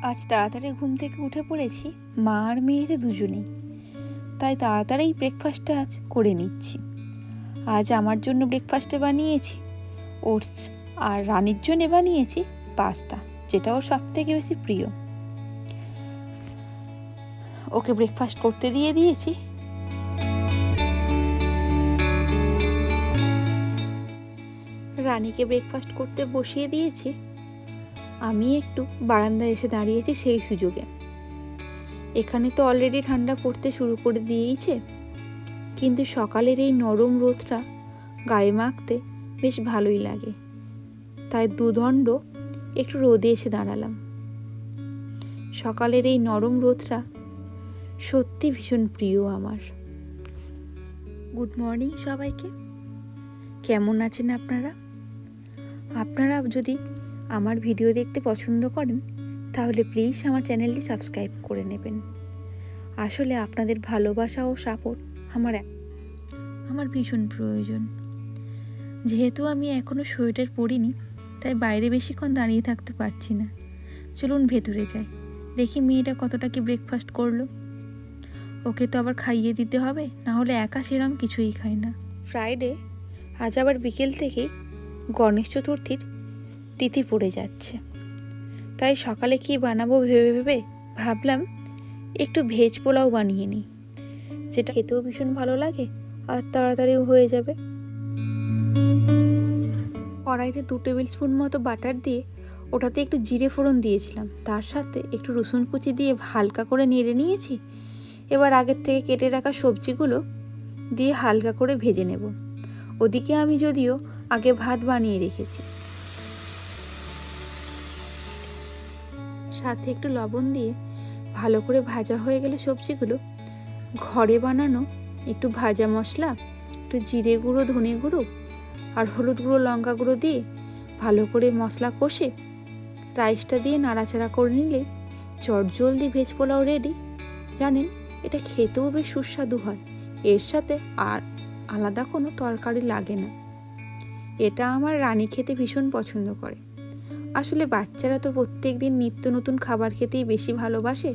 আজ তাড়াতাড়ি ঘুম থেকে উঠে পড়েছি, মা আর মেয়েতে দুজনেই। তাই তাড়াতাড়ি ব্রেকফাস্টটা আজ করে নিচ্ছি। আজ আমার জন্য ব্রেকফাস্টে বানিয়েছি ওটস, আর রানীর জন্য বানিয়েছি পাস্তা, যেটা ওর সব থেকে বেশি প্রিয়। ওকে ব্রেকফাস্ট করতে দিয়েছি। রানীকে ব্রেকফাস্ট করতে বসিয়ে দিয়েছি। আমি একটু বারান্দায় এসে দাঁড়িয়েছি সেই সুযোগে। এখানে তো অলরেডি ঠান্ডা পড়তে শুরু করে দিয়েইছে, কিন্তু সকালের এই নরম রোদটা গায়ে মাখতে বেশ ভালোই লাগে। তাই দুদণ্ড একটু রোদে এসে দাঁড়ালাম। সকালের এই নরম রোদটা সত্যি ভীষণ প্রিয় আমার। গুড মর্নিং সবাইকে। কেমন আছেন আপনারা? আপনারা যদি আমার ভিডিও দেখতে পছন্দ করেন তাহলে প্লিজ আমার চ্যানেলটি সাবস্ক্রাইব করে নেবেন। আসলে আপনাদের ভালোবাসা ও সাপোর্ট আমার ভীষণ প্রয়োজন। যেহেতু আমি এখনও সোয়েটার পরিনি, তাই বাইরে বেশিক্ষণ দাঁড়িয়ে থাকতে পারছি না। চলুন ভেতরে যাই, দেখি মেয়েটা কতটা কি ব্রেকফাস্ট করলো। ওকে তো আবার খাইয়ে দিতে হবে, না হলে একা সেরম কিছুই খায় না। ফ্রাইডে, আজ আবার বিকেল থেকেই গণেশ চতুর্থীর তিথি পড়ে যাচ্ছে। তাই সকালে কি বানাবো ভেবে ভাবলাম একটু ভেজ পোলাও বানিয়ে নিই, যেটা খেতেও ভীষণ ভালো লাগে আর তাড়াতাড়িও হয়ে যাবে। কড়াইতে 2 টেবিল স্পুন মতো বাটার দিয়ে ওটাতে একটু জিরে ফোড়ন দিয়েছিলাম, তার সাথে একটু রসুন কুচি দিয়ে হালকা করে নেড়ে নিয়েছি। এবার আগের থেকে কেটে রাখা সবজিগুলো দিয়ে হালকা করে ভেজে নেব। ওদিকে আমি যদিও আগে ভাত বানিয়ে রেখেছি। সাথে একটু লবণ দিয়ে ভালো করে ভাজা হয়ে গেলে সবজিগুলো ঘরে বানানো একটু ভাজা মশলা, একটু জিরে গুঁড়ো, ধনে গুঁড়ো আর হলুদ গুঁড়ো, লঙ্কা গুঁড়ো দিয়ে ভালো করে মশলা কষে রাইসটা দিয়ে নাড়াচাড়া করে নিলে চটজলদি ভেজ পোলাও রেডি। জানেন, এটা খেতেও বেশ সুস্বাদু হয়। এর সাথে আর আলাদা কোনো তরকারি লাগে না। এটা আমার রানী খেতে ভীষণ পছন্দ করে। আসলে বাচ্চারা তো প্রত্যেক দিন নিত্য নতুন খাবার খেতেই বেশি ভালোবাসে,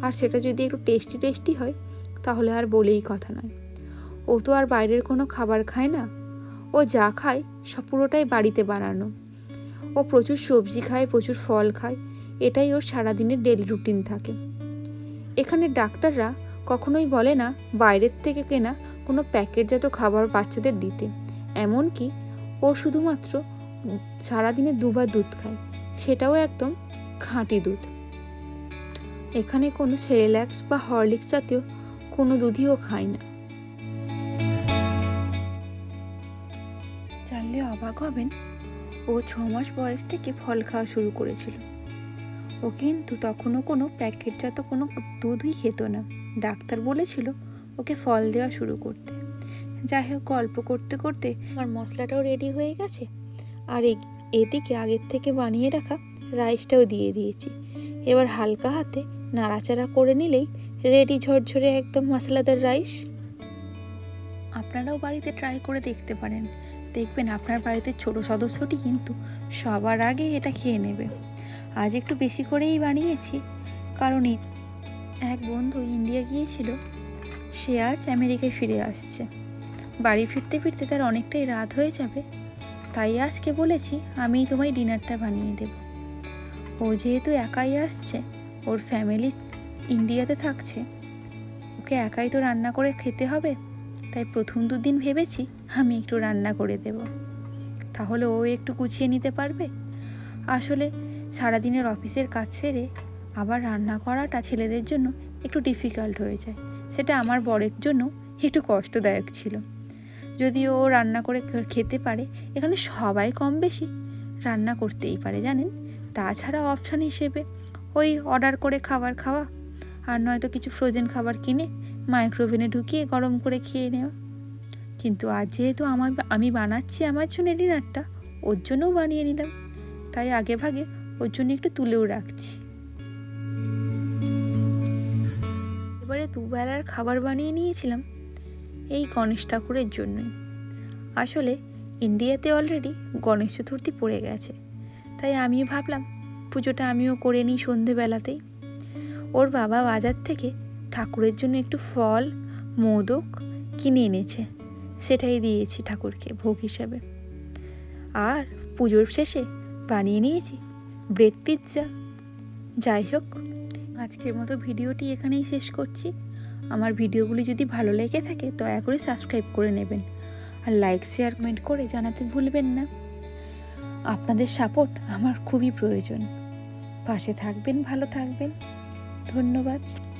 আর সেটা যদি একটু টেস্টি হয় তাহলে আর বলেই কথা নয়। ও তো আর বাইরের কোনো খাবার খায় না, ও যা খায় সব পুরোটাই বাড়িতে বানানো। ও প্রচুর সবজি খায়, প্রচুর ফল খায়, এটাই ওর সারাদিনের ডেলি রুটিন থাকে। এখানে ডাক্তাররা কখনোই বলে না বাইরের থেকে কেনা কোনো প্যাকেটজাত খাবার বাচ্চাদের দিতে। এমনকি ও শুধুমাত্র সারাদিনে 2 বার দুধ খায়, সেটাও একদম খাঁটি দুধ। এখানে কোনো সেরেল্যাক্স বা হরলিক্স জাতীয় কোনো দুধইও খায় না। জানলে অবাক হবেন, ও 6 মাস বয়স থেকে ফল খাওয়া শুরু করেছিল। ও কিন্তু তখনও কোনো প্যাকেটজাত কোনো দুধই খেত না। ডাক্তার বলেছিল ওকে ফল দেওয়া শুরু করতে। যাই হোক, গল্প করতে করতে আমার মশলাটাও রেডি হয়ে গেছে, আর এদিকে আগের থেকে বানিয়ে রাখা রাইসটাও দিয়ে দিয়েছি। এবার হালকা হাতে নাড়াচাড়া করে নিলেই রেডি ঝরঝরে একদম মশলাদার রাইস। আপনারাও বাড়িতে ট্রাই করে দেখতে পারেন, দেখবেন আপনার বাড়িতে ছোট সদস্যটি কিন্তু সবার আগে এটা খেয়ে নেবে। আজ একটু বেশি করেই বানিয়েছি, কারণ এক বন্ধু ইন্ডিয়া গিয়েছিল, সে আজ আমেরিকায় ফিরে আসছে। বাড়ি ফিরতে ফিরতে তার অনেকটাই রাত হয়ে যাবে, তাই আজকে বলেছি আমি তোমায় ডিনারটা বানিয়ে দেব। ও যেহেতু একাই আসছে, ওর ফ্যামিলি ইন্ডিয়াতে থাকছে, ওকে একাই তো রান্না করে খেতে হবে। তাই প্রথম 2 দিন ভেবেছি আমি একটু রান্না করে দেব, তাহলে ও একটু গুছিয়ে নিতে পারবে। আসলে সারাদিনের অফিসের কাজ সেরে আবার রান্না করাটা ছেলেদের জন্য একটু ডিফিকাল্ট হয়ে যায়। সেটা আমার বরের জন্য একটু কষ্টদায়ক ছিল। যদিও ও রান্না করে খেতে পারে, এখানে সবাই কম বেশি রান্না করতেই পারে জানেন। তাছাড়া অপশান হিসেবে ওই অর্ডার করে খাবার খাওয়া, আর নয়তো কিছু ফ্রোজেন খাবার কিনে মাইক্রোওভেনে ঢুকিয়ে গরম করে খেয়ে নেওয়া। কিন্তু আজ যেহেতু আমি বানাচ্ছি আমার জন্য ডিনারটা, ওর জন্যও বানিয়ে নিলাম, তাই আগে ভাগে ওর জন্য একটু তুলেও রাখছি। এবারে 2 বেলার খাবার বানিয়ে নিয়েছিলাম এই গণেশ ঠাকুরের জন্যই। আসলে ইন্ডিয়াতে অলরেডি গণেশ চতুর্থী পড়ে গেছে, তাই আমি ভাবলাম পুজোটা আমিও করে নিই সন্ধেবেলাতেই। ওর বাবা বাজার থেকে ঠাকুরের জন্য একটু ফল, মোদক কিনে এনেছে, সেটাই দিয়েছি ঠাকুরকে ভোগ হিসাবে। আর পুজোর শেষে বানিয়ে নিয়েছি ব্রেড পিৎজা। যাই হোক, আজকের মতো ভিডিওটি এখানেই শেষ করছি। আমার ভিডিওগুলি যদি ভালো লেগে থাকে দয়া করে সাবস্ক্রাইব করে নেবেন, আর লাইক, শেয়ার, কমেন্ট করে জানাতে ভুলবেন না। আপনাদের সাপোর্ট আমার খুবই প্রয়োজন। পাশে থাকবেন, ভালো থাকবেন। ধন্যবাদ।